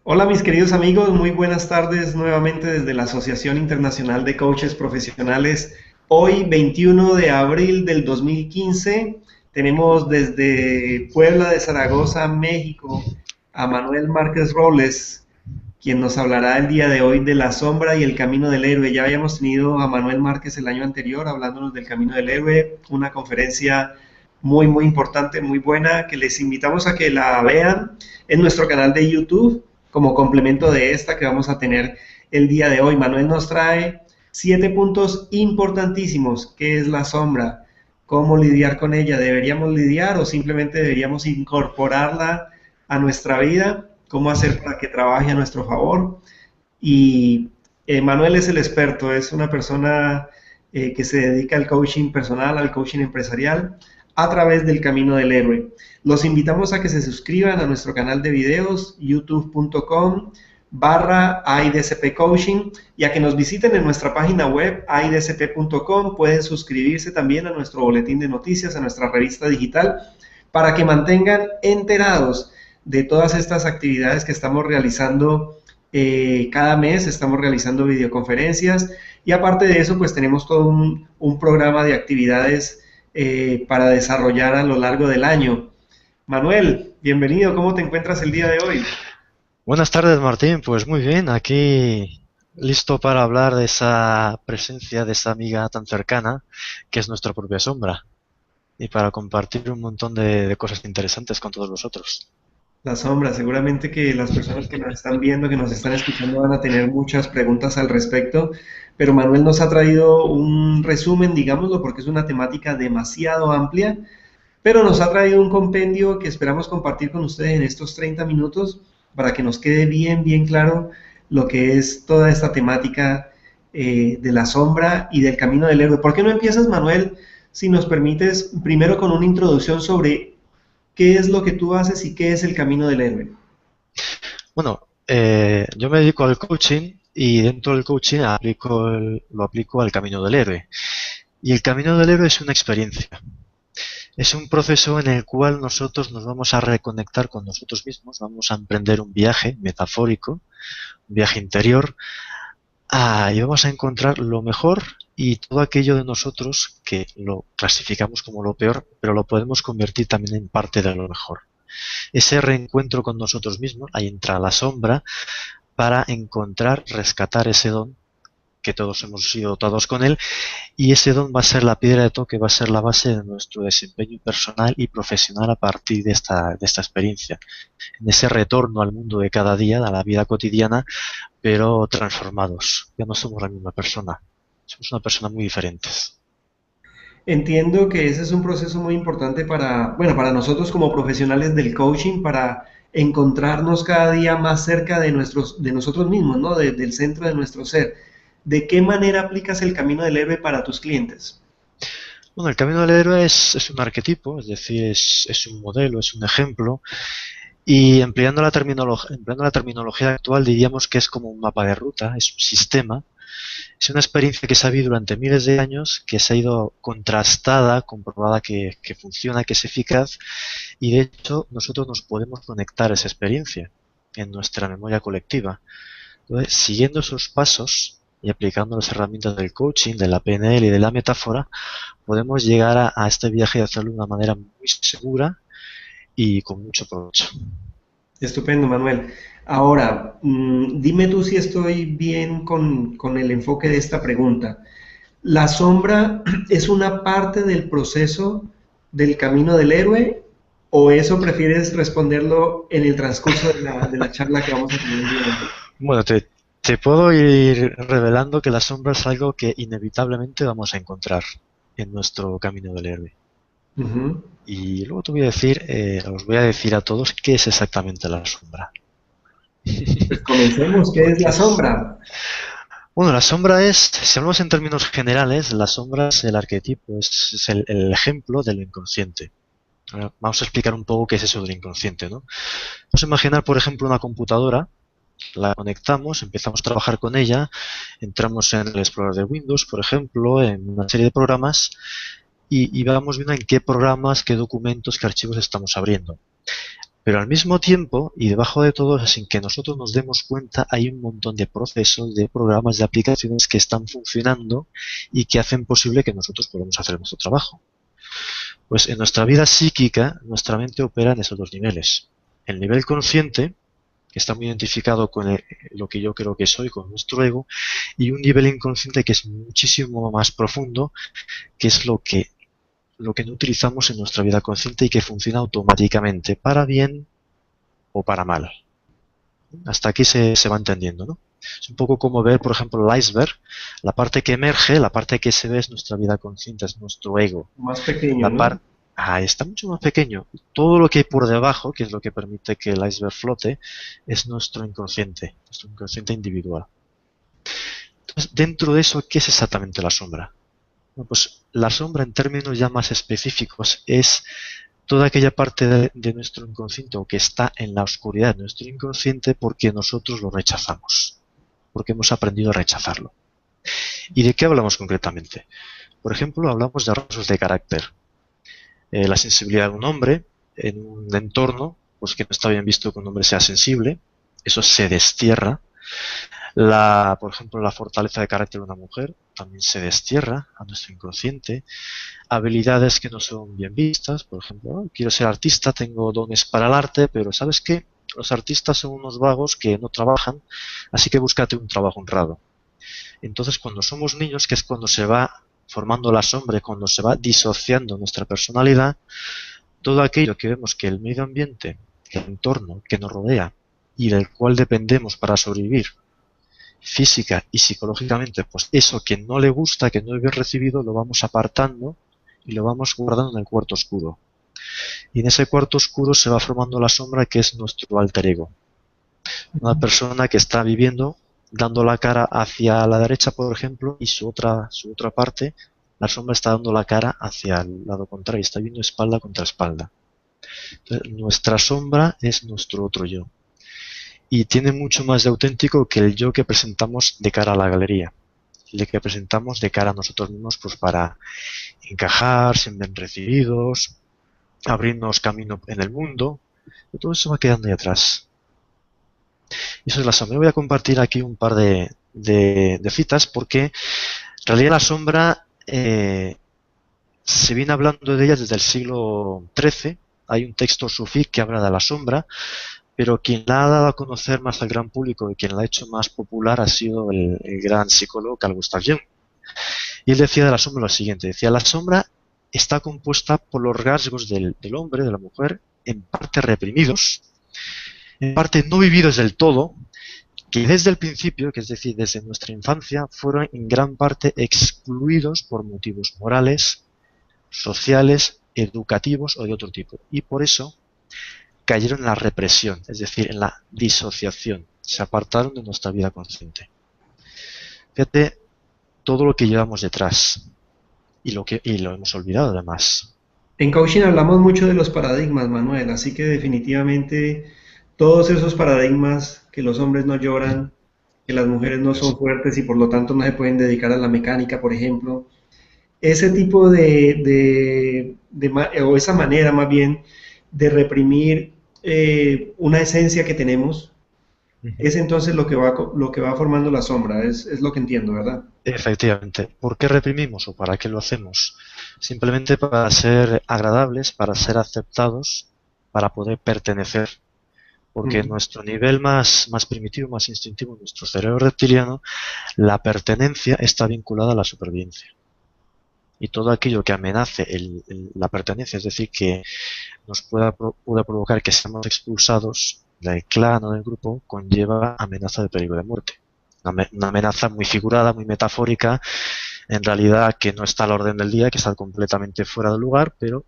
Hola mis queridos amigos, muy buenas tardes nuevamente desde la Asociación Internacional de Coaches Profesionales. Hoy, 21 de abril del 2015, tenemos desde Puebla de Zaragoza, México, a Manuel Márquez Robles, quien nos hablará el día de hoy de la sombra y el camino del héroe. Ya habíamos tenido a Manuel Márquez el año anterior hablándonos del camino del héroe, una conferencia muy importante, muy buena, que les invitamos a que la vean en nuestro canal de YouTube como complemento de esta que vamos a tener el día de hoy. Manuel nos trae 7 puntos importantísimos. ¿Qué es la sombra? ¿Cómo lidiar con ella? ¿Deberíamos lidiar o simplemente deberíamos incorporarla a nuestra vida? ¿Cómo hacer para que trabaje a nuestro favor? Y Manuel es el experto, es una persona que se dedica al coaching personal, al coaching empresarial, a través del camino del héroe. Los invitamos a que se suscriban a nuestro canal de videos, youtube.com/AIDCP Coaching, y a que nos visiten en nuestra página web, aidcp.com. Pueden suscribirse también a nuestro boletín de noticias, a nuestra revista digital, para que mantengan enterados de todas estas actividades que estamos realizando. Cada mes estamos realizando videoconferencias y aparte de eso, pues tenemos todo un programa de actividades para desarrollar a lo largo del año. Manuel, bienvenido, ¿cómo te encuentras el día de hoy? Buenas tardes, Martín. Pues muy bien, aquí listo para hablar de esa presencia de esa amiga tan cercana que es nuestra propia sombra y para compartir un montón de cosas interesantes con todos vosotros. La sombra, seguramente que las personas que nos están viendo, que nos están escuchando van a tener muchas preguntas al respecto, pero Manuel nos ha traído un resumen, digámoslo, porque es una temática demasiado amplia, pero nos ha traído un compendio que esperamos compartir con ustedes en estos 30 minutos para que nos quede bien claro lo que es toda esta temática de la sombra y del camino del héroe. ¿Por qué no empiezas, Manuel, si nos permites, primero con una introducción sobre qué es lo que tú haces y qué es el camino del héroe? Bueno, yo me dedico al coaching y dentro del coaching lo aplico al camino del héroe. Y el camino del héroe es una experiencia. Es un proceso en el cual nosotros nos vamos a reconectar con nosotros mismos, vamos a emprender un viaje metafórico, un viaje interior. Y vamos a encontrar lo mejor y todo aquello de nosotros que lo clasificamos como lo peor, pero lo podemos convertir también en parte de lo mejor. Ese reencuentro con nosotros mismos, ahí entra la sombra, para encontrar, rescatar ese don que todos hemos sido dotados con él, y ese don va a ser la piedra de toque, va a ser la base de nuestro desempeño personal y profesional a partir de esta experiencia, en ese retorno al mundo de cada día, a la vida cotidiana, pero transformados. Ya no somos la misma persona, somos una persona muy diferentes. Entiendo que ese es un proceso muy importante para, bueno, para nosotros como profesionales del coaching, para encontrarnos cada día más cerca de nosotros mismos, ¿no? Del centro de nuestro ser. ¿De qué manera aplicas el camino del héroe para tus clientes? Bueno, el camino del héroe es un arquetipo, es decir, es un modelo, es un ejemplo, y empleando la terminología actual diríamos que es como un mapa de ruta, es un sistema. Es una experiencia que se ha vivido durante miles de años, que se ha ido contrastada, comprobada que funciona, que es eficaz, y de hecho nosotros nos podemos conectar a esa experiencia en nuestra memoria colectiva. Entonces, siguiendo esos pasos y aplicando las herramientas del coaching, de la PNL y de la metáfora, podemos llegar a este viaje y hacerlo de una manera muy segura y con mucho provecho. Estupendo, Manuel. Ahora, dime tú si estoy bien con el enfoque de esta pregunta. ¿La sombra es una parte del proceso del camino del héroe o eso prefieres responderlo en el transcurso de la charla que vamos a tener el día de hoy? Bueno, te puedo ir revelando que la sombra es algo que inevitablemente vamos a encontrar en nuestro camino del héroe. Ujú. Y luego te voy a decir, os voy a decir a todos qué es exactamente la sombra. Pues comencemos. ¿Qué es Porque la sombra? bueno, la sombra es, si hablamos en términos generales, la sombra es el arquetipo, es el ejemplo de lo inconsciente. Ahora, vamos a explicar un poco qué es eso del inconsciente, ¿no? Vamos a imaginar, por ejemplo, una computadora, la conectamos, empezamos a trabajar con ella, entramos en el explorador de Windows, por ejemplo, en una serie de programas y vamos viendo en qué programas, qué documentos, qué archivos estamos abriendo. Pero al mismo tiempo, y debajo de todo eso, sin que nosotros nos demos cuenta, hay un montón de procesos, de programas, de aplicaciones que están funcionando y que hacen posible que nosotros podamos hacer nuestro trabajo. Pues en nuestra vida psíquica, nuestra mente opera en esos dos niveles. El nivel consciente, que está muy identificado con lo que yo creo que soy, con nuestro ego, y un nivel inconsciente que es muchísimo más profundo, que es lo que no utilizamos en nuestra vida consciente y que funciona automáticamente, para bien o para mal. Hasta aquí se va entendiendo, ¿no? Es un poco como ver, por ejemplo, el iceberg. La parte que emerge, la parte que se ve es nuestra vida consciente, es nuestro ego. Más pequeño, La ¿no? par está mucho más pequeño. Todo lo que hay por debajo, que es lo que permite que el iceberg flote, es nuestro inconsciente individual. Entonces, dentro de eso, ¿qué es exactamente la sombra? Bueno, pues la sombra, en términos ya más específicos, es toda aquella parte de nuestro inconsciente o que está en la oscuridad de nuestro inconsciente porque nosotros lo rechazamos, porque hemos aprendido a rechazarlo. ¿Y de qué hablamos concretamente? Por ejemplo, hablamos de rasgos de carácter. La sensibilidad de un hombre en un entorno pues que no está bien visto que un hombre sea sensible, eso se destierra. Por ejemplo, la fortaleza de carácter de una mujer también se destierra a nuestro inconsciente. Habilidades que no son bien vistas, por ejemplo, "Oh, quiero ser artista, tengo dones para el arte, pero ¿sabes qué? Los artistas son unos vagos que no trabajan, así que búscate un trabajo honrado". Entonces, cuando somos niños, que es cuando se va formando la sombra, cuando se va disociando nuestra personalidad, todo aquello que vemos que el medio ambiente, el entorno que nos rodea y del cual dependemos para sobrevivir, física y psicológicamente, pues eso que no le gusta, que no es bien recibido, lo vamos apartando y lo vamos guardando en el cuarto oscuro. Y en ese cuarto oscuro se va formando la sombra, que es nuestro alter ego. Una persona que está viviendo dando la cara hacia la derecha, por ejemplo, y su otra parte, la sombra está dando la cara hacia el lado contrario, está viendo espalda contra espalda. Entonces, nuestra sombra es nuestro otro yo. Y tiene mucho más de auténtico que el yo que presentamos de cara a la galería, el que presentamos de cara a nosotros mismos, pues para encajar, ser bien recibidos, abrirnos camino en el mundo. Todo eso va quedando ahí atrás. Y eso es la sombra. Voy a compartir aquí un par de citas porque en realidad la sombra se viene hablando de ella desde el siglo XIII. Hay un texto sufí que habla de la sombra, pero quien la ha dado a conocer más al gran público y quien la ha hecho más popular ha sido el gran psicólogo Carl Gustav Jung. Y él decía de la sombra lo siguiente, decía: la sombra está compuesta por los rasgos del hombre, de la mujer, en parte reprimidos, en parte no vividos del todo, que desde el principio, que es decir, desde nuestra infancia, fueron en gran parte excluidos por motivos morales, sociales, educativos o de otro tipo. Y por eso cayeron en la represión, es decir, en la disociación. Se apartaron de nuestra vida consciente. Fíjate todo lo que llevamos detrás y lo hemos olvidado además. En coaching hablamos mucho de los paradigmas, Manuel, así que definitivamente todos esos paradigmas, que los hombres no lloran, que las mujeres no son Eso. fuertes y por lo tanto no se pueden dedicar a la mecánica, por ejemplo, ese tipo o esa manera más bien de reprimir una esencia que tenemos, Ujú. es entonces lo que va formando la sombra, es lo que entiendo, ¿verdad? Efectivamente. ¿Por qué reprimimos o para qué lo hacemos? Simplemente para ser agradables, para ser aceptados, para poder pertenecer. Porque en Ujú. nuestro nivel más primitivo, más instintivo, nuestro cerebro reptiliano, la pertenencia está vinculada a la supervivencia. Y todo aquello que amenace la pertenencia, es decir, que nos pueda provocar que seamos expulsados del clan o del grupo, conlleva amenaza de peligro de muerte. Una amenaza muy figurada, muy metafórica, en realidad que no está a la orden del día, que está completamente fuera de lugar, pero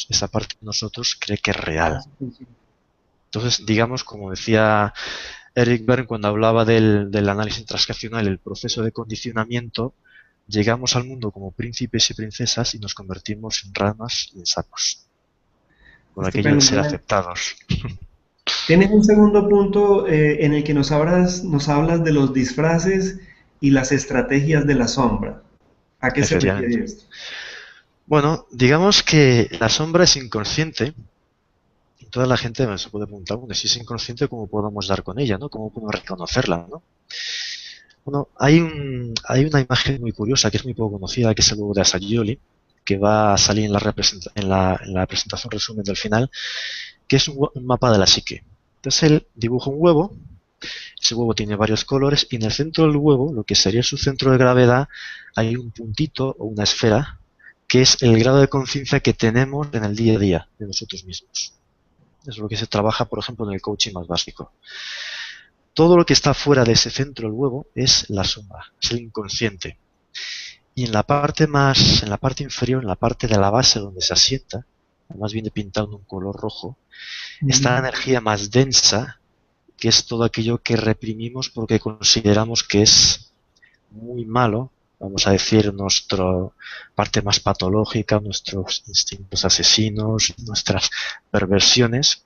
esa parte de nosotros cree que es real. Entonces, digamos, como decía Eric Berne cuando hablaba del análisis transaccional, el proceso de condicionamiento, llegamos al mundo como príncipes y princesas y nos convertimos en ranas y en sapos, por aquello de Estupendo, ser Manuel. aceptados. Tienes un segundo punto en el que nos hablas de los disfraces y las estrategias de la sombra. ¿A qué se Efectivamente. refiere esto? Bueno, digamos que la sombra es inconsciente Toda la gente se puede preguntar, bueno, si es inconsciente, ¿cómo podemos dar con ella, ¿no? ¿Cómo podemos reconocerla, ¿no? Bueno, hay una imagen muy curiosa que es muy poco conocida, que es el huevo de Assagioli, que va a salir en la presentación resumen del final, que es un mapa de la psique. Entonces él dibuja un huevo, ese huevo tiene varios colores y en el centro del huevo, lo que sería su centro de gravedad, hay un puntito o una esfera que es el grado de conciencia que tenemos en el día a día de nosotros mismos. Eso es lo que se trabaja, por ejemplo, en el coaching más básico. Todo lo que está fuera de ese centro del huevo es la sombra, es el inconsciente. Y en la parte inferior, en la parte de la base donde se asienta, además viene pintado en un color rojo, está la energía más densa, que es todo aquello que reprimimos porque consideramos que es muy malo, vamos a decir, nuestra parte más patológica, nuestros instintos asesinos, nuestras perversiones,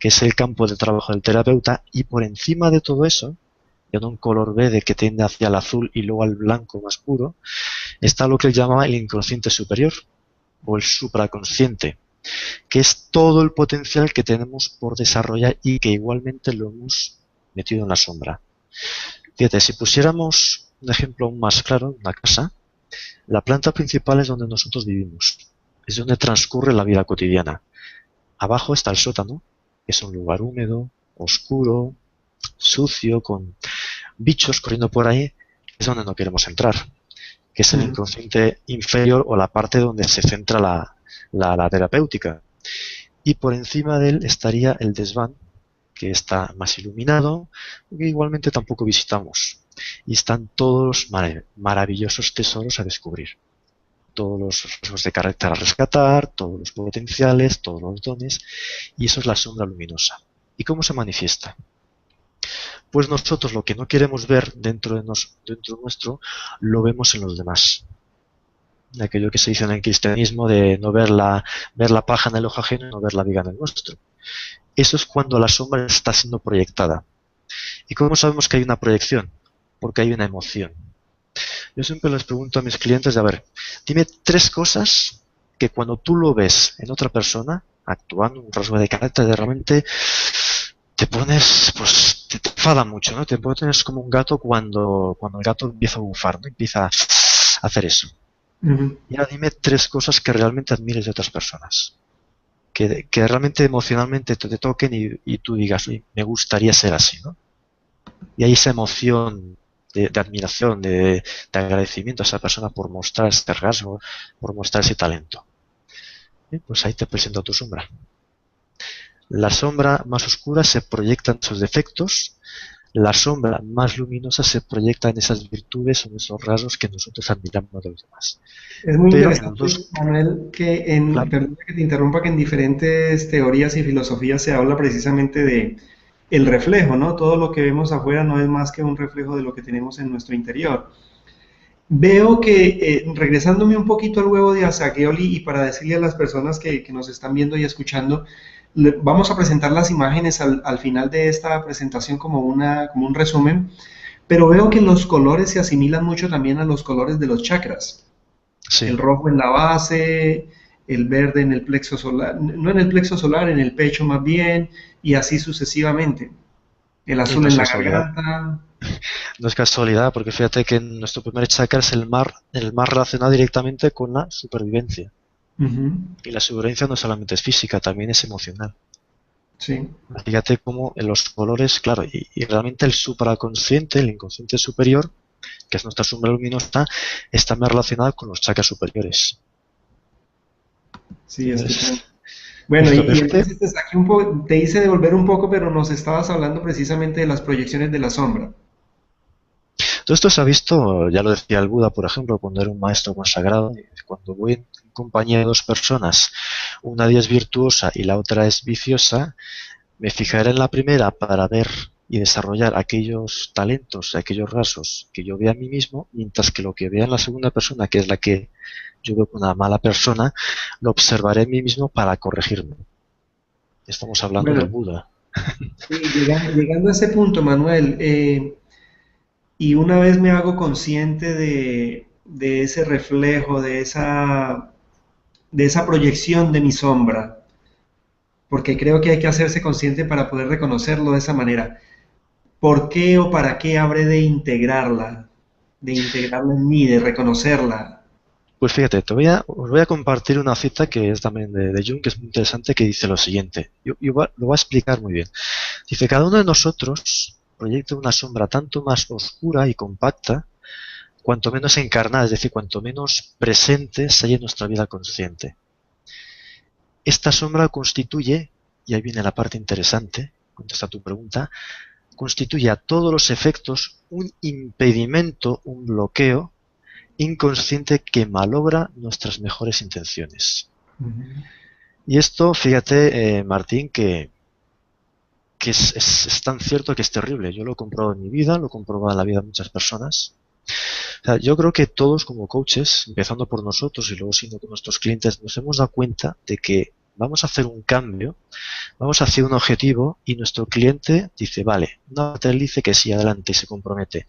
que es el campo de trabajo del terapeuta, y por encima de todo eso, en un color verde que tiende hacia el azul y luego al blanco más puro, está lo que él llamaba el inconsciente superior o el supraconsciente, que es todo el potencial que tenemos por desarrollar y que igualmente lo hemos metido en la sombra. Fíjate, si pusiéramos un ejemplo aún más claro, una casa, la planta principal es donde nosotros vivimos, es donde transcurre la vida cotidiana. Abajo está el sótano, que es un lugar húmedo, oscuro, sucio, con bichos corriendo por ahí, es donde no queremos entrar, que es el inconsciente inferior o la parte donde se centra la terapéutica. Y por encima de él estaría el desván, que está más iluminado, que igualmente tampoco visitamos. Y están todos los maravillosos tesoros a descubrir. Todos los rasgos de carácter a rescatar, todos los potenciales, todos los dones, y eso es la sombra luminosa. ¿Y cómo se manifiesta? Pues nosotros lo que no queremos ver dentro nuestro, lo vemos en los demás. Aquello que se dice en el cristianismo de no ver la paja en el ojo ajeno y no ver la viga en el nuestro. Eso es cuando la sombra está siendo proyectada. ¿Y cómo sabemos que hay una proyección? Porque hay una emoción. Yo siempre les pregunto a mis clientes, a ver, dime 3 cosas que cuando tú lo ves en otra persona, actuando, un rasgo de carácter, de realmente te pones, pues, te enfada mucho, ¿no? Te pones como un gato cuando el gato empieza a bufar, ¿no? Empieza a hacer eso. Y ahora dime 3 cosas que realmente admires de otras personas. Que realmente emocionalmente te toquen y tú digas, me gustaría ser así, ¿no? Y hay esa emoción de admiración, de agradecimiento a esa persona por mostrar este rasgo, por mostrar ese talento. Pues ahí te presento tu sombra. La sombra más oscura se proyecta en sus defectos, la sombra más luminosa se proyecta en esas virtudes o en esos rasgos que nosotros admiramos de los demás. Es muy interesante, Manuel, claro. perdona que te interrumpa, que en diferentes teorías y filosofías se habla precisamente de el reflejo, ¿no? Todo lo que vemos afuera no es más que un reflejo de lo que tenemos en nuestro interior. Veo que, regresándome un poquito al huevo de Assagioli y para decirle a las personas que nos están viendo y escuchando, vamos a presentar las imágenes al final de esta presentación como un resumen, pero veo que los colores se asimilan mucho también a los colores de los chakras. Sí. El rojo en la base, el verde en el plexo solar, no en el plexo solar, en el pecho más bien, y así sucesivamente. El azul en la garganta. No es casualidad, porque fíjate que nuestro primer chakra es el más relacionado directamente con la supervivencia. Y la supervivencia no solamente es física, también es emocional. Sí. Fíjate cómo en los colores, claro, y realmente el supraconsciente, el inconsciente superior, que es nuestra sombra luminosa, está más relacionado con los chakras superiores. Sí, es bueno, y entonces aquí te hice devolver un poco, pero nos estabas hablando precisamente de las proyecciones de la sombra. Todo esto se ha visto, ya lo decía el Buda, por ejemplo, cuando era un maestro consagrado, cuando voy en compañía de 2 personas, una de ellas es virtuosa y la otra es viciosa, me fijaré en la primera para ver y desarrollar aquellos talentos, aquellos rasgos que yo vea a mí mismo, mientras que lo que vea en la segunda persona, que es la que yo veo como una mala persona, lo observaré en mí mismo para corregirme. Estamos hablando del Buda. Sí, llegando a ese punto, Manuel, y una vez me hago consciente de ese reflejo, de esa proyección de mi sombra, porque creo que hay que hacerse consciente para poder reconocerlo de esa manera. ¿Por qué o para qué habré de integrarla en mí, de reconocerla? Pues fíjate, os voy a compartir una cita que es también de Jung, que es muy interesante, que dice lo siguiente. Lo voy a explicar muy bien. Dice, cada uno de nosotros proyecta una sombra tanto más oscura y compacta, cuanto menos encarnada, es decir, cuanto menos presente se halla en nuestra vida consciente. Esta sombra constituye, y ahí viene la parte interesante, contesta tu pregunta, constituye a todos los efectos un impedimento, un bloqueo inconsciente que malogra nuestras mejores intenciones. Ujú. Y esto, fíjate, Martín, que es tan cierto que es terrible. Yo lo he comprobado en mi vida, lo he comprobado en la vida de muchas personas. O sea, yo creo que todos como coaches, empezando por nosotros y luego siendo con nuestros clientes, nos hemos dado cuenta de que vamos a hacer un cambio, vamos hacia un objetivo y nuestro cliente dice, vale, una parte de él dice que sí, adelante, y se compromete.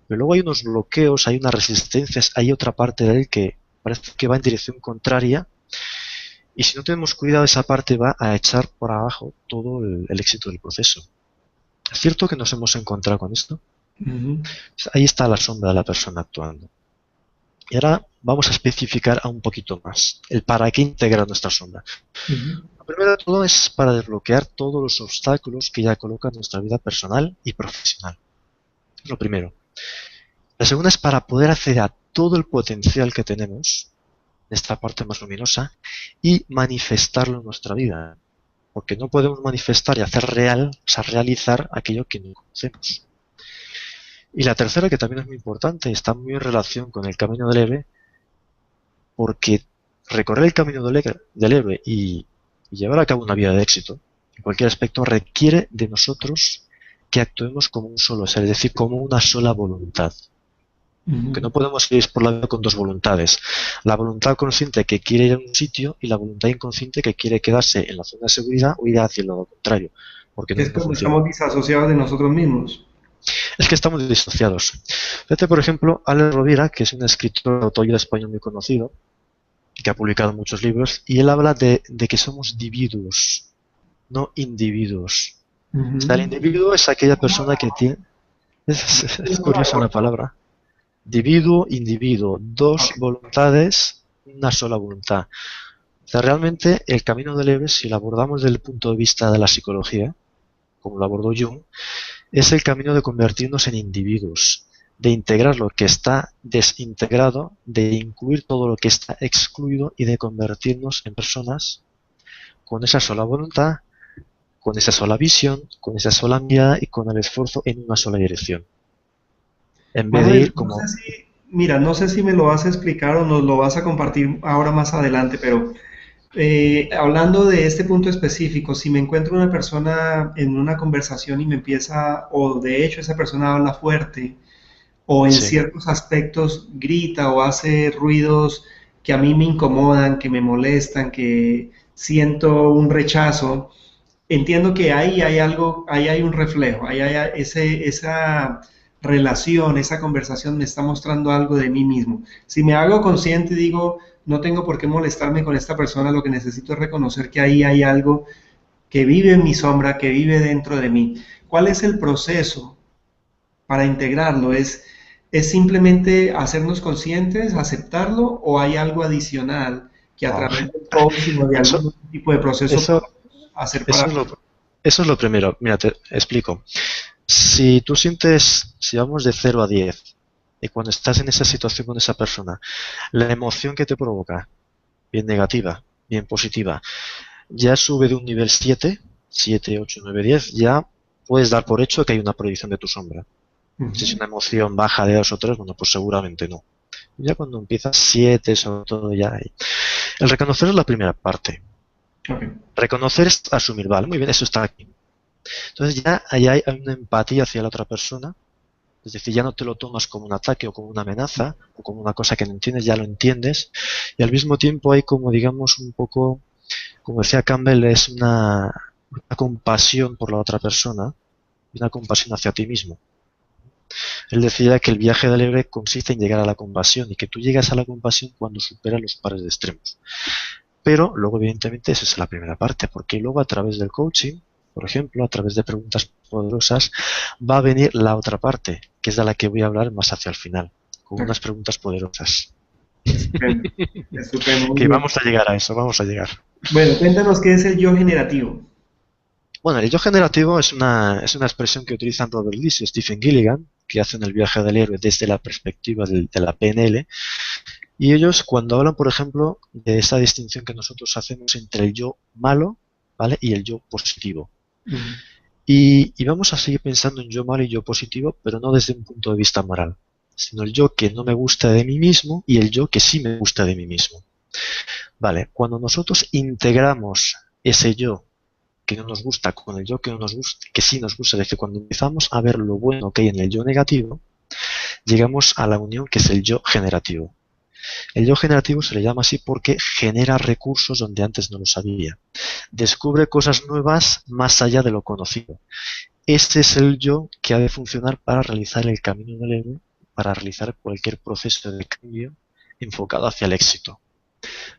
Pero luego hay unos bloqueos, hay unas resistencias, hay otra parte de él que parece que va en dirección contraria y si no tenemos cuidado esa parte va a echar por abajo todo el éxito del proceso. ¿Es cierto que nos hemos encontrado con esto? Ujú. Ahí está la sombra de la persona actuando. Y ahora vamos a especificar un poquito más el para qué integrar nuestra sombra. Ujú. Lo primero de todo es para desbloquear todos los obstáculos que ya colocan nuestra vida personal y profesional. Es lo primero. La segunda es para poder acceder a todo el potencial que tenemos, esta parte más luminosa, y manifestarlo en nuestra vida. Porque no podemos manifestar y hacer real, o sea, realizar aquello que no conocemos. Y la tercera, que también es muy importante, está muy en relación con el camino del héroe, porque recorrer el camino del héroe y llevar a cabo una vida de éxito, en cualquier aspecto, requiere de nosotros que actuemos como un solo ser, es decir, como una sola voluntad. Que Ujú. no podemos ir por la vida con dos voluntades. La voluntad consciente que quiere ir a un sitio y la voluntad inconsciente que quiere quedarse en la zona de seguridad o ir hacia lo contrario, porque Es no como funciona. estamos disasociados de nosotros mismos. Es que estamos disociados. Fíjate, por ejemplo, Alex Rovira, que es un escritor de autoayuda español muy conocido, que ha publicado muchos libros, y él habla de que somos individuos, no individuos. O sea, el Ujú. individuo es aquella persona que tiene... Es curiosa la palabra. Individuo, individuo, dos Ok. voluntades, una sola voluntad. O sea, realmente el camino del héroe, si lo abordamos desde el punto de vista de la psicología, como lo abordó Jung, es el camino de convertirnos en individuos, de integrar lo que está desintegrado, de incluir todo lo que está excluido y de convertirnos en personas con esa sola voluntad, con esa sola visión, con esa sola mirada y con el esfuerzo en una sola dirección. En vez de Manuel, ir como... mira, no sé si me lo vas a explicar o nos lo vas a compartir ahora más adelante, pero hablando de este punto específico, si me encuentro una persona en una conversación y me empieza, o de hecho esa persona habla fuerte, o en Sí, ciertos aspectos grita o hace ruidos que a mí me incomodan, que me molestan, que siento un rechazo, entiendo que ahí hay algo, ahí hay un reflejo, ahí hay esa relación, esa conversación me está mostrando algo de mí mismo. Si me hago consciente y digo, no tengo por qué molestarme con esta persona, lo que necesito es reconocer que ahí hay algo que vive en mi sombra, que vive dentro de mí. ¿Cuál es el proceso para integrarlo? ¿Es simplemente hacernos conscientes, aceptarlo, o hay algo adicional que a no. través del coaching o de Eso, algún tipo de proceso eso, podemos hacer eso para... es eso es lo primero. Mira, te explico. Si tú sientes, si vamos de 0 a 10, y cuando estás en esa situación con esa persona, la emoción que te provoca, bien negativa, bien positiva, ya sube de un nivel 7, 7, 8, 9, 10, ya puedes dar por hecho que hay una proyección de tu sombra. Si es Ujú. una emoción baja de 2 o 3, bueno, pues seguramente no. Ya cuando empiezas 7, sobre todo, ya hay. El reconocer es la primera parte. Ok. Reconocer es asumir, vale, muy bien, eso está aquí. Entonces ya ahí hay una empatía hacia la otra persona. Es decir, ya no te lo tomas como un ataque o como una amenaza o como una cosa que no entiendes, ya lo entiendes. Y al mismo tiempo hay como, digamos, un poco, como decía Campbell, es una compasión por la otra persona y una compasión hacia ti mismo. Él decía que el viaje del héroe consiste en llegar a la compasión y que tú llegas a la compasión cuando superas los pares de extremos. Pero luego, evidentemente, esa es la primera parte, porque luego a través del coaching, por ejemplo, a través de preguntas poderosas, va a venir la otra parte, que es de la que voy a hablar más hacia el final, con unas preguntas poderosas. Estupendo, estupendo, muy Que bien. vamos a llegar a eso, vamos a llegar. Bueno, cuéntanos qué es el yo generativo. Bueno, el yo generativo es una expresión que utilizan Robert Lees y Stephen Gilligan, que hacen el viaje del héroe desde la perspectiva de la PNL. Y ellos, cuando hablan, por ejemplo, de esa distinción que nosotros hacemos entre el yo malo, ¿vale?, y el yo positivo. Y vamos a seguir pensando en yo malo y yo positivo, pero no desde un punto de vista moral, sino el yo que no me gusta de mí mismo y el yo que sí me gusta de mí mismo. Vale, cuando nosotros integramos ese yo que no nos gusta con el yo que no nos gusta, que sí nos gusta, es decir, cuando empezamos a ver lo bueno que hay en el yo negativo, llegamos a la unión que es el yo generativo. El yo generativo se le llama así porque genera recursos donde antes no los había. Descubre cosas nuevas más allá de lo conocido. Este es el yo que ha de funcionar para realizar el camino del héroe, para realizar cualquier proceso de cambio enfocado hacia el éxito.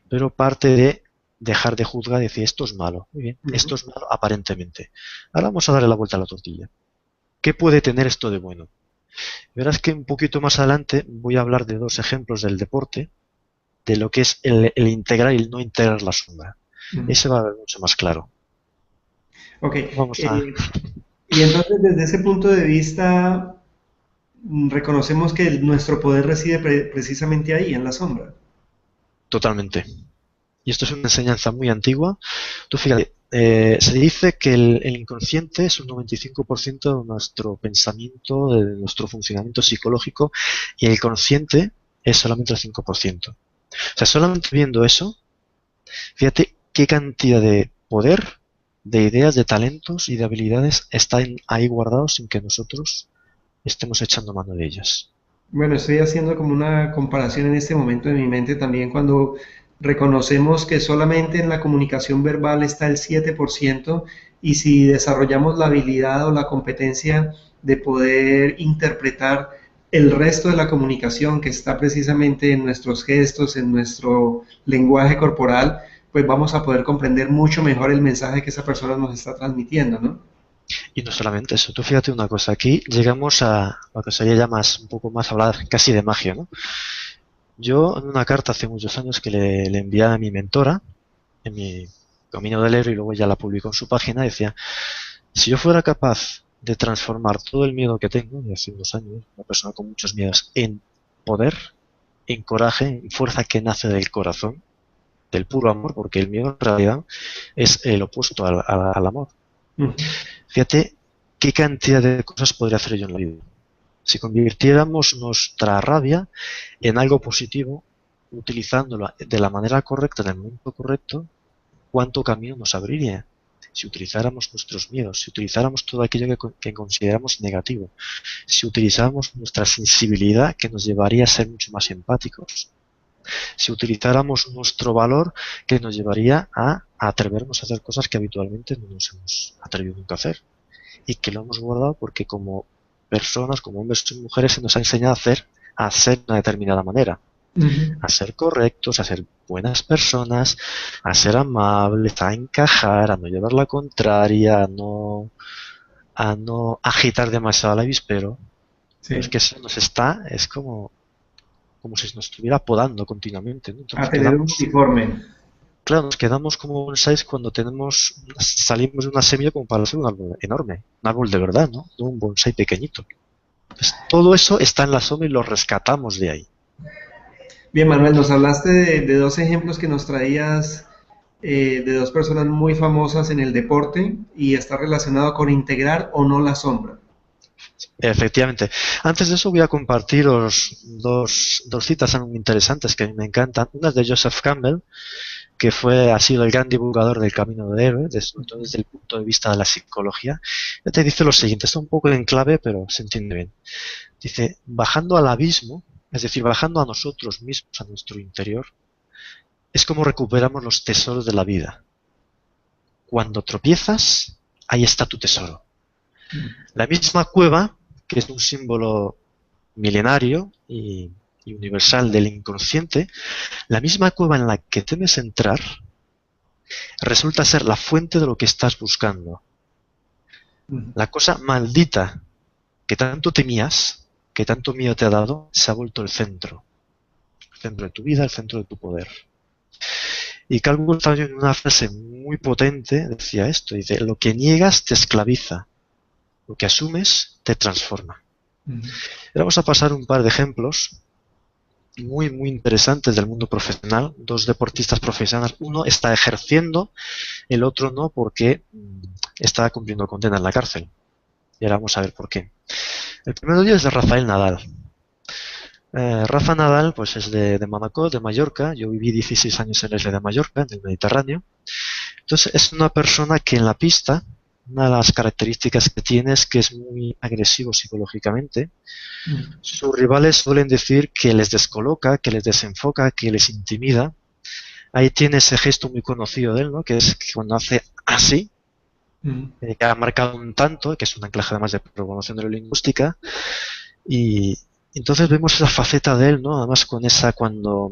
Pero parte de dejar de juzgar y decir esto es malo. Muy bien, esto es malo aparentemente. Ahora vamos a darle la vuelta a la tortilla. ¿Qué puede tener esto de bueno? Verás que un poquito más adelante voy a hablar de dos ejemplos del deporte, de lo que es el integrar y el no integrar la sombra. Ese va a ver mucho más claro. Ok, Vamos a... y entonces desde ese punto de vista reconocemos que nuestro poder reside precisamente ahí, en la sombra. Totalmente. Y esto es una enseñanza muy antigua. Tú fíjate, se dice que el inconsciente es un 95% de nuestro pensamiento, de nuestro funcionamiento psicológico, y el consciente es solamente el 5%. O sea, solamente viendo eso, fíjate qué cantidad de poder, de ideas, de talentos y de habilidades están ahí guardados sin que nosotros estemos echando mano de ellas. Bueno, estoy haciendo como una comparación en este momento en mi mente también cuando reconocemos que solamente en la comunicación verbal está el 7% y si desarrollamos la habilidad o la competencia de poder interpretar el resto de la comunicación que está precisamente en nuestros gestos, en nuestro lenguaje corporal, pues vamos a poder comprender mucho mejor el mensaje que esa persona nos está transmitiendo, ¿no? Y no solamente eso, tú fíjate una cosa, aquí llegamos a lo que sería ya un poco más hablar casi de magia, ¿no? Yo en una carta hace muchos años que le envié a mi mentora, en mi camino del héroe, y luego ya la publicó en su página, decía, si yo fuera capaz de transformar todo el miedo que tengo, de hace unos años, una persona con muchos miedos, en poder, en coraje, en fuerza que nace del corazón, del puro amor, porque el miedo en realidad es el opuesto al amor. Fíjate qué cantidad de cosas podría hacer yo en la vida. Si convirtiéramos nuestra rabia en algo positivo, utilizándola de la manera correcta, en el momento correcto, ¿cuánto camino nos abriría? Si utilizáramos nuestros miedos, si utilizáramos todo aquello que consideramos negativo, si utilizáramos nuestra sensibilidad que nos llevaría a ser mucho más empáticos, si utilizáramos nuestro valor que nos llevaría a atrevernos a hacer cosas que habitualmente no nos hemos atrevido nunca a hacer y que lo hemos guardado porque como personas, como hombres y mujeres, se nos ha enseñado a ser de una determinada manera, a ser correctos, a ser buenas personas, a ser amables, a encajar, a no llevar la contraria, a no agitar demasiado el avispero. Sí. Pero es que eso es como si nos estuviera podando continuamente, ¿no? A Entonces tener un uniforme. claro, nos quedamos como bonsáis cuando salimos de una semilla como para ser un árbol enorme, un árbol de verdad, ¿no? No un bonsái pequeñito. Pues todo eso está en la sombra y lo rescatamos de ahí. Bien, Manuel, nos hablaste de dos ejemplos que nos traías de dos personas muy famosas en el deporte y está relacionado con integrar o no la sombra. Efectivamente. Antes de eso voy a compartiros dos citas muy interesantes que a mí me encantan. Una es de Joseph Campbell, que ha sido el gran divulgador del camino del héroe, desde el punto de vista de la psicología. Él te dice lo siguiente, está un poco en clave, pero se entiende bien. Dice, bajando al abismo, es decir, bajando a nosotros mismos, a nuestro interior, es como recuperamos los tesoros de la vida. Cuando tropiezas, ahí está tu tesoro. La misma cueva, que es un símbolo milenario y universal del inconsciente, la misma cueva en la que temes entrar resulta ser la fuente de lo que estás buscando. La cosa maldita que tanto temías, que tanto miedo te ha dado, se ha vuelto el centro de tu vida, el centro de tu poder. Y Carl Gustav Jung, en una frase muy potente, decía esto, dice, lo que niegas te esclaviza, lo que asumes te transforma. Y vamos a pasar un par de ejemplos muy interesantes del mundo profesional. Dos deportistas profesionales, uno está ejerciendo, el otro no, porque está cumpliendo condena en la cárcel. Y ahora vamos a ver por qué. El primero de ellos es de Rafael Nadal. Rafa Nadal pues es de Manacor, de Mallorca. Yo viví 16 años en la isla de Mallorca, en el Mediterráneo. Entonces es una persona que en la pista, una de las características que tiene es que es muy agresivo psicológicamente. Sus rivales suelen decir que les descoloca, que les desenfoca, que les intimida. Ahí tiene ese gesto muy conocido de él, ¿no? Que es que cuando hace así, que ha marcado un tanto, que es un anclaje además de programación neurolingüística, y entonces vemos esa faceta de él, ¿no? Además con esa cuando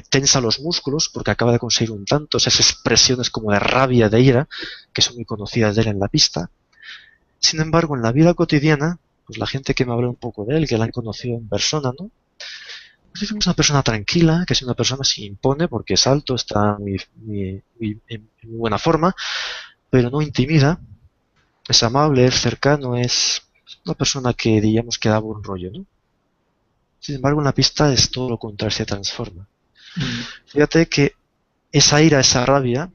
tensa los músculos porque acaba de conseguir un tanto, esas expresiones como de rabia, de ira, que son muy conocidas de él en la pista. Sin embargo, en la vida cotidiana, pues la gente que me habla un poco de él, que la han conocido en persona, ¿no? Pues es una persona tranquila, que es una persona que se impone porque es alto, está en muy buena forma, pero no intimida, es amable, es cercano, es una persona que diríamos que da buen rollo, ¿no? Sin embargo, en la pista es todo lo contrario, se transforma. Fíjate que esa ira, esa rabia,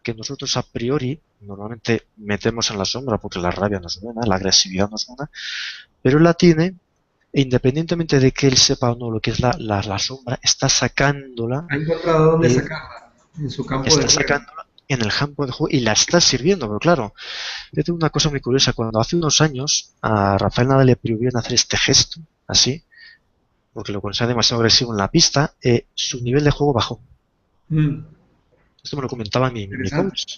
que nosotros a priori normalmente metemos en la sombra porque la rabia nos suena, la agresividad nos suena, pero él la tiene e independientemente de que él sepa o no lo que es la sombra, está sacándola. ¿Ha encontrado dónde sacarla? En su campo de Está juego. sacándola en el campo de juego y la está sirviendo, pero claro, yo tengo una cosa muy curiosa. Cuando hace unos años a Rafael Nadal le prohibieron hacer este gesto, así, porque lo considera demasiado agresivo en la pista, su nivel de juego bajó. Esto me lo comentaba mi coach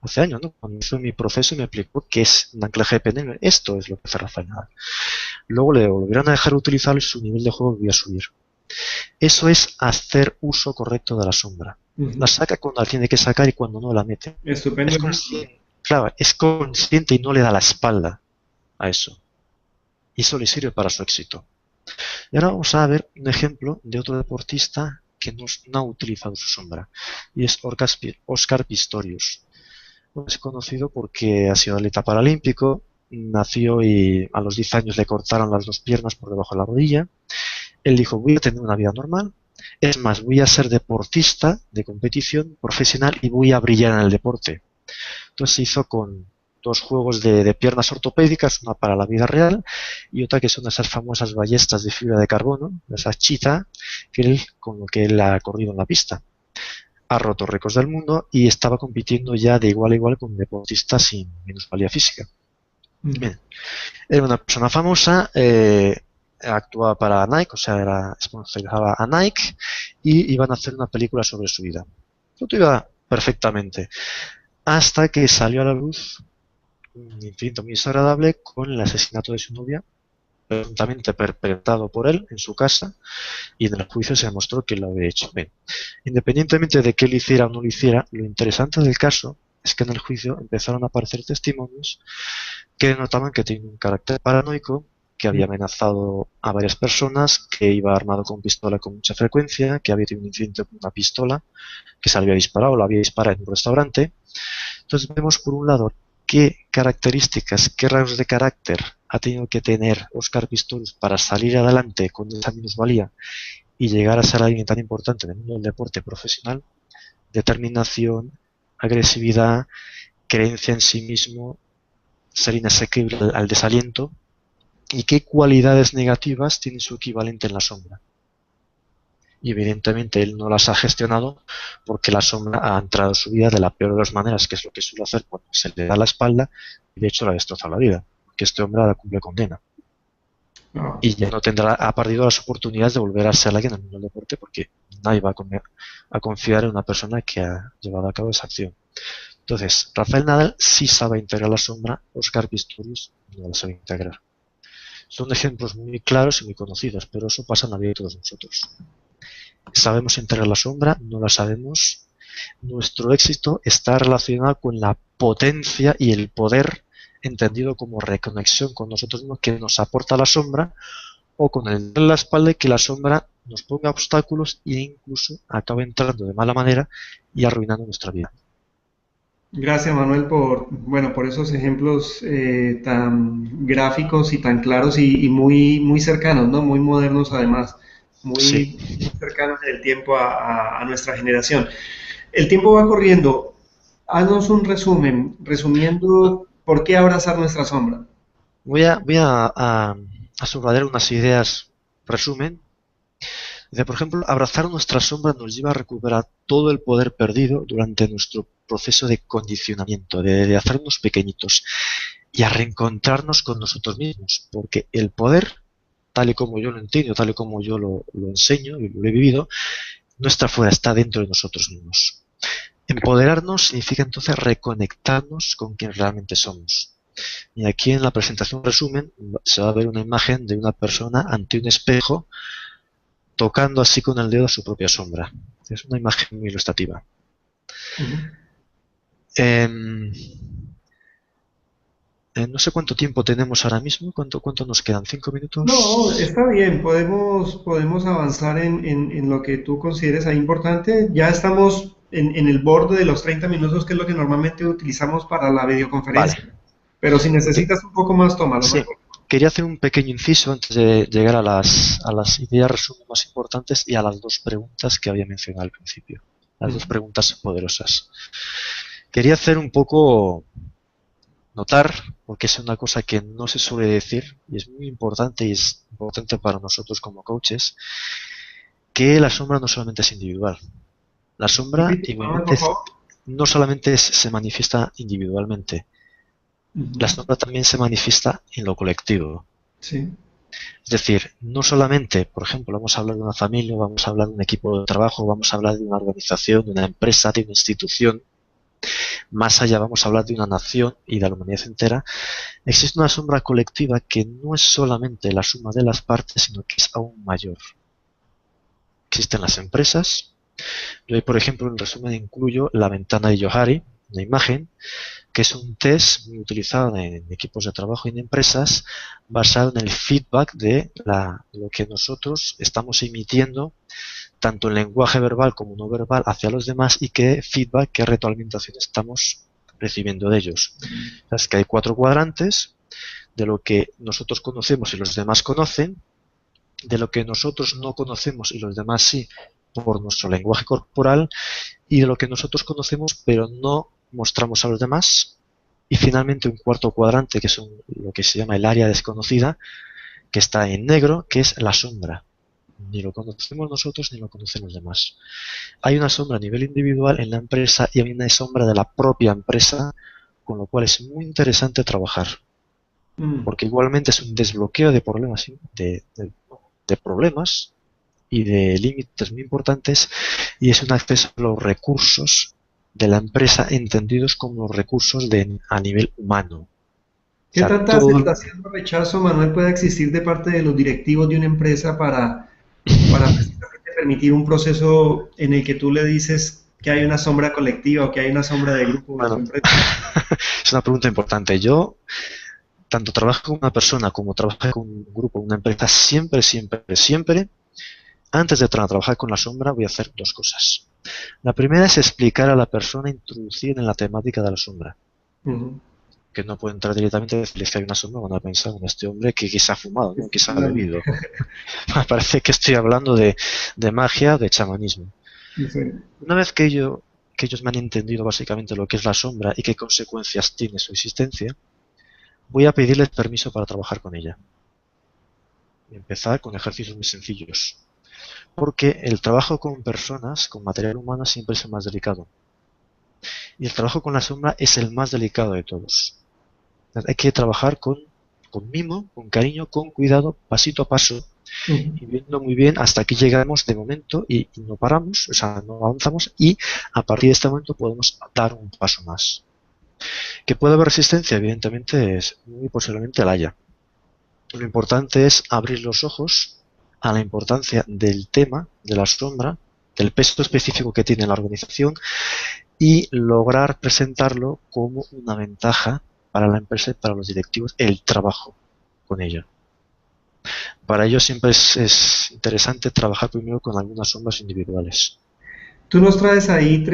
hace años, ¿no? Cuando hizo mi proceso y me explicó que es un anclaje de PNL. Esto es lo que hace Rafael Nadal. Luego le volvieron a dejar utilizarlo y su nivel de juego volvió a subir. Eso es hacer uso correcto de la sombra. La saca cuando la tiene que sacar y cuando no la mete. Estupendo. Es consciente, claro, es consciente y no le da la espalda a eso. Y eso le sirve para su éxito. Y ahora vamos a ver un ejemplo de otro deportista que no ha utilizado su sombra. Y es Óscar Pistorius. Es conocido porque ha sido atleta paralímpico. Nació y a los 10 años le cortaron las dos piernas por debajo de la rodilla. Él dijo, voy a tener una vida normal. Es más, voy a ser deportista de competición profesional y voy a brillar en el deporte. Entonces se hizo con dos juegos de piernas ortopédicas, una para la vida real y otra que son esas famosas ballestas de fibra de carbono, esa chita, con lo que él ha corrido en la pista. Ha roto récords del mundo y estaba compitiendo ya de igual a igual con deportistas sin minusvalía física. Bien. Era una persona famosa, actuaba para Nike, o sea, era sponsorizaba a Nike y iban a hacer una película sobre su vida. Todo iba perfectamente. Hasta que salió a la luz un incidente muy desagradable con el asesinato de su novia, presuntamente perpetrado por él en su casa, y en el juicio se demostró que lo había hecho. Bien, independientemente de que él hiciera o no lo hiciera, lo interesante del caso es que en el juicio empezaron a aparecer testimonios que denotaban que tenía un carácter paranoico, que había amenazado a varias personas, que iba armado con pistola con mucha frecuencia, que había tenido un incidente con una pistola, que se le había disparado, lo había disparado en un restaurante. Entonces vemos por un lado qué características, qué rasgos de carácter ha tenido que tener Óscar Pistorius para salir adelante con esa minusvalía y llegar a ser alguien tan importante en el mundo del deporte profesional. Determinación, agresividad, creencia en sí mismo, ser inasequible al desaliento, y qué cualidades negativas tiene su equivalente en la sombra. Y evidentemente él no las ha gestionado porque la sombra ha entrado en su vida de la peor de las maneras, que es lo que suele hacer cuando se le da la espalda y de hecho la destroza la vida, porque este hombre ahora cumple condena. Y ya no tendrá, ha perdido las oportunidades de volver a ser alguien en el mundo del deporte porque nadie va a confiar en una persona que ha llevado a cabo esa acción. Entonces, Rafael Nadal sí sabe integrar la sombra, Óscar Pistorius no la sabe integrar. Son ejemplos muy claros y muy conocidos, pero eso pasa en la vida de todos nosotros. Sabemos integrar la sombra, no la sabemos, Nuestro éxito está relacionado con la potencia y el poder entendido como reconexión con nosotros mismos que nos aporta la sombra, o con el en la espalda y que la sombra nos ponga obstáculos e incluso acabe entrando de mala manera y arruinando nuestra vida. Gracias, Manuel, por esos ejemplos tan gráficos y tan claros y muy, muy cercanos, ¿no? Muy modernos además, Sí, muy, muy cercanos en el tiempo a nuestra generación. El tiempo va corriendo. Haznos un resumen, resumiendo por qué abrazar nuestra sombra. voy a subrayar unas ideas, resumen. Dice, por ejemplo, abrazar nuestra sombra nos lleva a recuperar todo el poder perdido durante nuestro proceso de condicionamiento, de hacernos pequeñitos y a reencontrarnos con nosotros mismos, porque el poder, tal y como yo lo entiendo, tal y como yo lo enseño y lo he vivido, no está fuera, está dentro de nosotros mismos. Empoderarnos significa entonces reconectarnos con quien realmente somos. Y aquí en la presentación resumen se va a ver una imagen de una persona ante un espejo tocando así con el dedo a su propia sombra. Es una imagen muy ilustrativa. Ujú. Eh, no sé cuánto tiempo tenemos ahora mismo, cuánto nos quedan, No, 5 minutos. está bien, podemos avanzar en lo que tú consideres ahí importante. Ya estamos en el borde de los 30 minutos, que es lo que normalmente utilizamos para la Vale. videoconferencia. Pero si necesitas un poco más, tómalo, no hay Sí, problema. quería hacer un pequeño inciso antes de llegar a las ideas resumen más importantes y a las dos preguntas que había mencionado al principio. Las dos Ujú. preguntas poderosas. Quería hacer un poco notar, porque es una cosa que no se suele decir y es muy importante y es importante para nosotros como coaches, que la sombra no solamente es individual. La sombra Repite, Manuel, igualmente por favor. no solamente se manifiesta individualmente, la Ujú. sombra también se manifiesta en lo colectivo. Sí. Es decir, no solamente, por ejemplo, vamos a hablar de una familia, vamos a hablar de un equipo de trabajo, vamos a hablar de una organización, de una empresa, de una institución, más allá vamos a hablar de una nación y de la humanidad entera. Existe una sombra colectiva que no es solamente la suma de las partes, sino que es aún mayor. Existen las empresas. Yo ahí, por ejemplo, en resumen incluyo la ventana de Johari, una imagen, que es un test muy utilizado en equipos de trabajo y en empresas, basado en el feedback de lo que nosotros estamos emitiendo, tanto en lenguaje verbal como no verbal, hacia los demás y qué feedback, qué retroalimentación estamos recibiendo de ellos. Es que hay 4 cuadrantes de lo que nosotros conocemos y los demás conocen, de lo que nosotros no conocemos y los demás sí, por nuestro lenguaje corporal, y de lo que nosotros conocemos pero no mostramos a los demás. Y finalmente un cuarto cuadrante, que es lo que se llama el área desconocida, que está en negro, que es la sombra. Ni lo conocemos nosotros ni lo conocen los demás. Hay una sombra a nivel individual en la empresa y hay una sombra de la propia empresa, con lo cual es muy interesante trabajar, Mm. porque igualmente es un desbloqueo de problemas, ¿sí? de problemas y de límites muy importantes, y es un acceso a los recursos de la empresa entendidos como los recursos a nivel humano. O ¿Qué sea, tanta todo, aceptación o rechazo, Manuel, puede existir de parte de los directivos de una empresa para precisamente permitir un proceso en el que tú le dices que hay una sombra colectiva o que hay una sombra de grupo en tu bueno, empresa? es una pregunta importante. Yo, tanto trabajo con una persona como trabajo con un grupo, una empresa, siempre, antes de trabajar con la sombra, voy a hacer dos cosas. La primera es explicar a la persona, introducir en la temática de la sombra. Ujú. Que no puedo entrar directamente y decirles que hay una sombra, van a pensar en este hombre que se ha fumado, ¿no? Que se ha Hablando. bebido. Me parece que estoy hablando de magia, de chamanismo. Sí. Una vez que ellos me han entendido básicamente lo que es la sombra y qué consecuencias tiene su existencia, voy a pedirles permiso para trabajar con ella. Y empezar con ejercicios muy sencillos. Porque el trabajo con personas, con material humano, siempre es el más delicado. Y el trabajo con la sombra es el más delicado de todos. Hay que trabajar con mimo, con cariño, con cuidado, pasito a paso, Ujú. y viendo muy bien hasta aquí llegamos de momento y no paramos, o sea, no avanzamos, y a partir de este momento podemos dar un paso más. Que puede haber resistencia, evidentemente, muy posiblemente la haya. Lo importante es abrir los ojos a la importancia del tema de la sombra del peso específico que tiene la organización y lograr presentarlo como una ventaja para la empresa y para los directivos el trabajo con ella. Para ello siempre es interesante trabajar primero con algunas sombras individuales. Tú nos traes ahí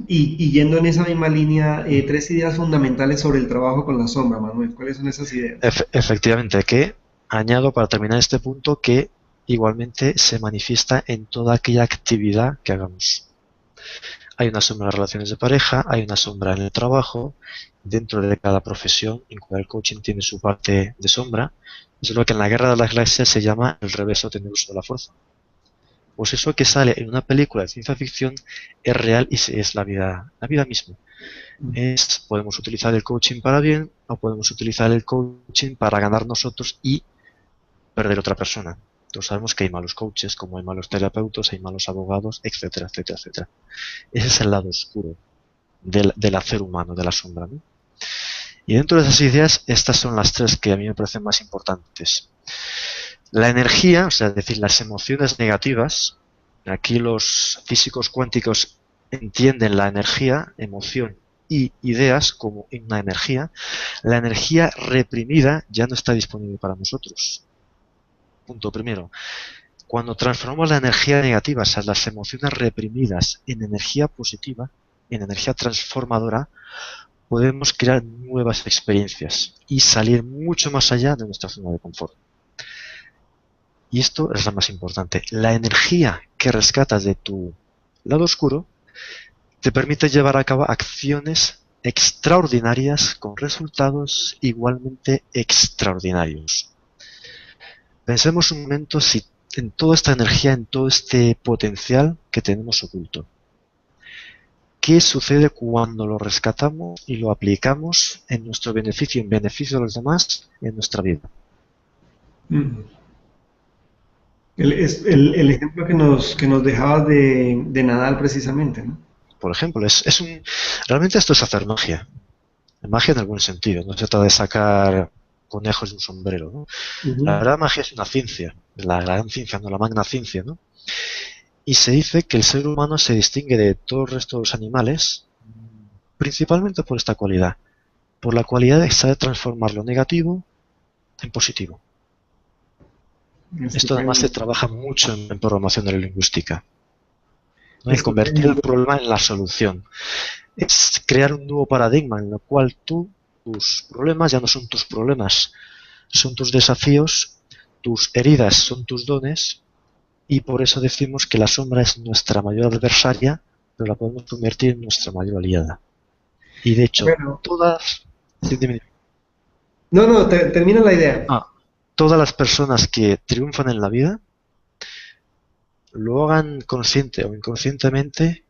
y yendo en esa misma línea, tres ideas fundamentales sobre el trabajo con la sombra, Manuel. ¿Cuáles son esas ideas? Efectivamente, que añado para terminar este punto que igualmente se manifiesta en toda aquella actividad que hagamos. Hay una sombra en las relaciones de pareja, hay una sombra en el trabajo, dentro de cada profesión, incluso el coaching tiene su parte de sombra. Eso es lo que en la Guerra de las Galaxias se llama el reverso tenebroso de la fuerza. Pues eso que sale en una película de ciencia ficción es real y es la vida misma. Podemos utilizar el coaching para bien o podemos utilizar el coaching para ganar nosotros y perder otra persona. Todos sabemos que hay malos coaches, como hay malos terapeutas, hay malos abogados, etcétera, etcétera, etcétera. Ese es el lado oscuro del hacer humano, de la sombra, ¿no? Y dentro de esas ideas, estas son las tres que a mí me parecen más importantes. La energía, o sea, es decir, las emociones negativas. Aquí los físicos cuánticos entienden la energía, emoción y ideas como una energía. La energía reprimida ya no está disponible para nosotros. Punto primero. Cuando transformamos la energía negativa, o sea, las emociones reprimidas, en energía positiva, en energía transformadora, podemos crear nuevas experiencias y salir mucho más allá de nuestra zona de confort. Y esto es lo más importante. La energía que rescatas de tu lado oscuro te permite llevar a cabo acciones extraordinarias con resultados igualmente extraordinarios. Pensemos un momento en toda esta energía, en todo este potencial que tenemos oculto. ¿Qué sucede cuando lo rescatamos y lo aplicamos en nuestro beneficio, en beneficio de los demás, en nuestra vida? El ejemplo que nos dejabas de Nadal precisamente, ¿no? Por ejemplo, realmente esto es hacer magia. Magia en el buen sentido, no se trata de sacar conejos de un sombrero, ¿no? La verdad, magia es una ciencia, la gran ciencia, no la magna ciencia, ¿no? Y se dice que el ser humano se distingue de todo el resto de los animales principalmente por esta cualidad, por la cualidad de saber transformar lo negativo en positivo. Esto además se trabaja mucho en programación neurolingüística, ¿no? El convertir el problema en la solución. Es crear un nuevo paradigma en el cual tus problemas ya no son tus problemas, son tus desafíos, tus heridas son tus dones, y por eso decimos que la sombra es nuestra mayor adversaria, pero la podemos convertir en nuestra mayor aliada. Y de hecho, todas... Sí, dime. No, termina la idea. Todas las personas que triunfan en la vida, lo hagan consciente o inconscientemente,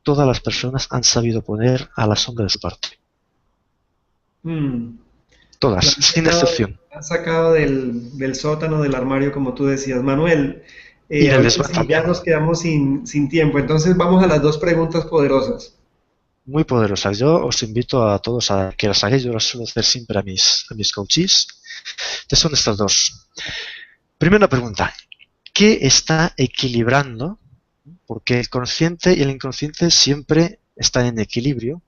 todas las personas han sabido poner a la sombra de su parte. Todas, sin excepción. Han sacado del sótano, del armario, como tú decías, Manuel. Y del desván también. Ya nos quedamos sin tiempo, entonces vamos a las dos preguntas poderosas. Muy poderosas. Yo os invito a todos a que las hagáis. Yo las suelo hacer siempre a mis coaches. Entonces son estas dos. Primera pregunta. ¿Qué está equilibrando? Porque el consciente y el inconsciente siempre están en equilibrio.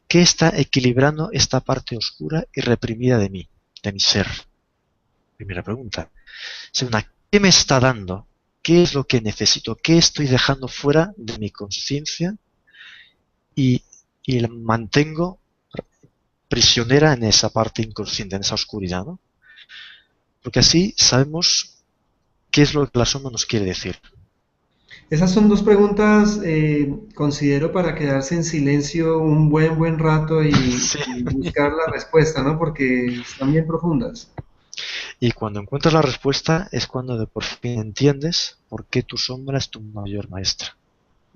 ¿Qué está equilibrando esta parte oscura y reprimida de mí, de mi ser? Primera pregunta. Segunda, ¿qué me está dando? ¿Qué es lo que necesito? ¿Qué estoy dejando fuera de mi conciencia? Y la mantengo prisionera en esa parte inconsciente, en esa oscuridad, ¿no? Porque así sabemos qué es lo que la sombra nos quiere decir. Esas son dos preguntas, considero, para quedarse en silencio un buen rato y buscar la respuesta, ¿no? Porque están bien profundas. Y cuando encuentras la respuesta es cuando por fin entiendes por qué tu sombra es tu mayor maestra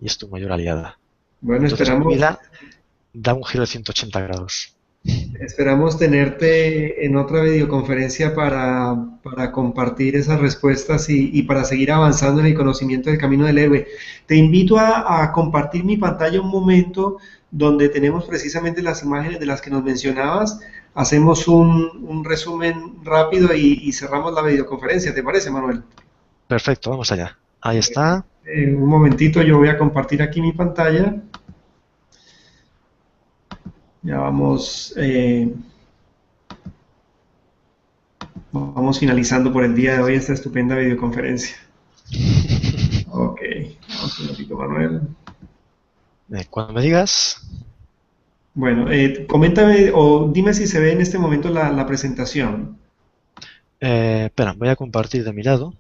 y es tu mayor aliada. Bueno, entonces tu vida da un giro de 180 grados. Esperamos tenerte en otra videoconferencia para compartir esas respuestas y para seguir avanzando en el conocimiento del camino del héroe. Te invito a compartir mi pantalla un momento donde tenemos precisamente las imágenes de las que nos mencionabas. Hacemos un resumen rápido y cerramos la videoconferencia. ¿Te parece, Manuel? Perfecto, vamos allá. Ahí está. Un momentito, yo voy a compartir aquí mi pantalla. Ya vamos finalizando por el día de hoy esta estupenda videoconferencia. Ok, vamos un ratito, Manuel. Cuando me digas. Bueno, coméntame o dime si se ve en este momento la presentación. Espera, voy a compartir de mi lado.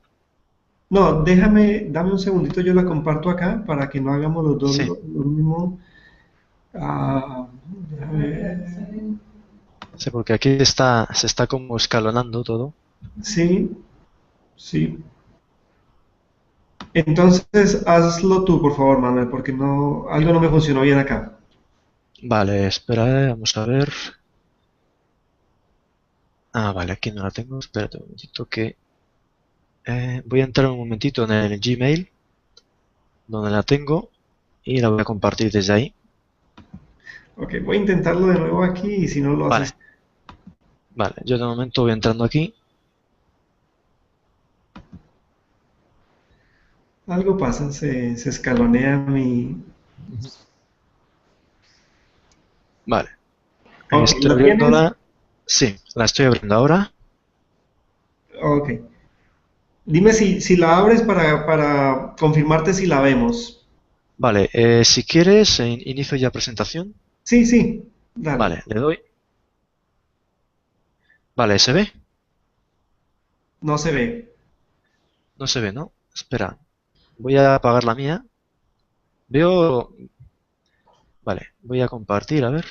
No, dame un segundito, yo la comparto acá para que no hagamos los dos Sí, lo mismo. Ah, déjame ver. sí, porque aquí se está como escalonando todo. Sí, sí. Entonces hazlo tú, por favor, Manuel, porque algo no me funcionó bien acá. Vale, espera, vamos a ver. Ah, vale, aquí no la tengo. Espérate un momentito que... voy a entrar un momentito en el Gmail, donde la tengo, y la voy a compartir desde ahí. Ok, voy a intentarlo de nuevo aquí y si no lo haces. Vale, vale, yo de momento voy entrando aquí. Algo pasa, se escalonea mi... Vale, ahí Ok, estoy ¿la tienes? abriéndola. Sí, la estoy abriendo ahora. Ok. Dime si la abres para confirmarte si la vemos. Vale, si quieres, inicio ya presentación. Sí, sí, dale. Vale, le doy. Vale, ¿se ve? No se ve. No se ve, ¿no? Espera, voy a apagar la mía. Veo... Vale, voy a compartir, a ver.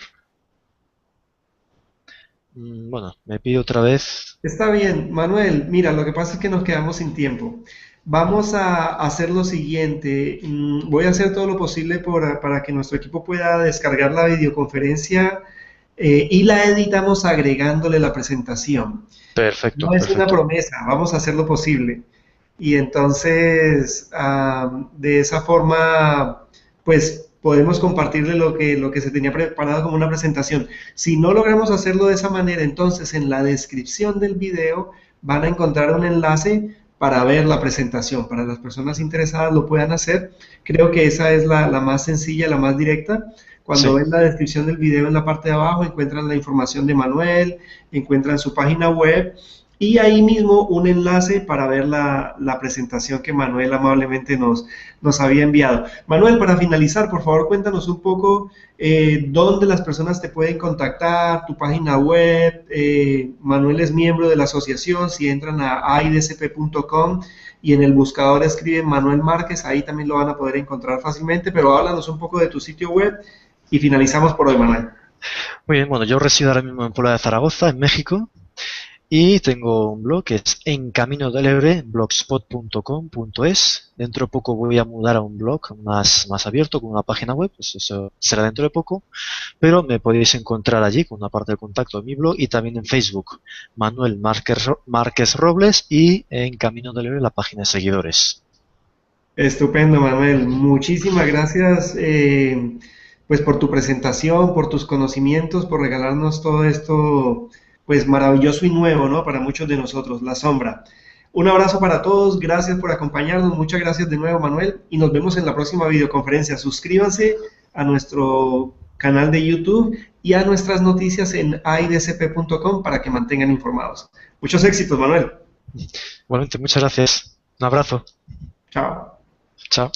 Bueno, me pido otra vez. Está bien, Manuel. Mira, lo que pasa es que nos quedamos sin tiempo. Vamos a hacer lo siguiente. Voy a hacer todo lo posible para que nuestro equipo pueda descargar la videoconferencia y la editamos agregándole la presentación. Perfecto, No es una perfecto. promesa, vamos a hacer lo posible. Y entonces, de esa forma, pues podemos compartirle lo que se tenía preparado como una presentación. Si no logramos hacerlo de esa manera, entonces en la descripción del video van a encontrar un enlace para ver la presentación. Para las personas interesadas lo puedan hacer. Creo que esa es la más sencilla, la más directa. Cuando Sí, ven la descripción del video en la parte de abajo, encuentran la información de Manuel, encuentran su página web y ahí mismo un enlace para ver la presentación que Manuel amablemente nos había enviado. Manuel, para finalizar, por favor, cuéntanos un poco dónde las personas te pueden contactar, tu página web. Manuel es miembro de la asociación, si entran a aidcp.com y en el buscador escriben Manuel Márquez, ahí también lo van a poder encontrar fácilmente, pero háblanos un poco de tu sitio web y finalizamos por hoy, Manuel. muy bien. Bueno, yo resido ahora mismo en Puebla de Zaragoza, en México, y tengo un blog que es encaminodelebreblogspot.com.es. Dentro de poco voy a mudar a un blog más abierto, con una página web, pues eso será dentro de poco, pero me podéis encontrar allí con una parte de contacto de mi blog y también en Facebook, Manuel Márquez Robles, y en Camino del Héroe la página de seguidores. Estupendo, Manuel. Muchísimas gracias pues por tu presentación, por tus conocimientos, por regalarnos todo esto pues maravilloso y nuevo, ¿no? Para muchos de nosotros, la sombra. Un abrazo para todos, gracias por acompañarnos, muchas gracias de nuevo, Manuel, y nos vemos en la próxima videoconferencia. Suscríbanse a nuestro canal de YouTube y a nuestras noticias en aidcp.com para que mantengan informados. Muchos éxitos, Manuel. Igualmente, muchas gracias. Un abrazo. Chao. Chao.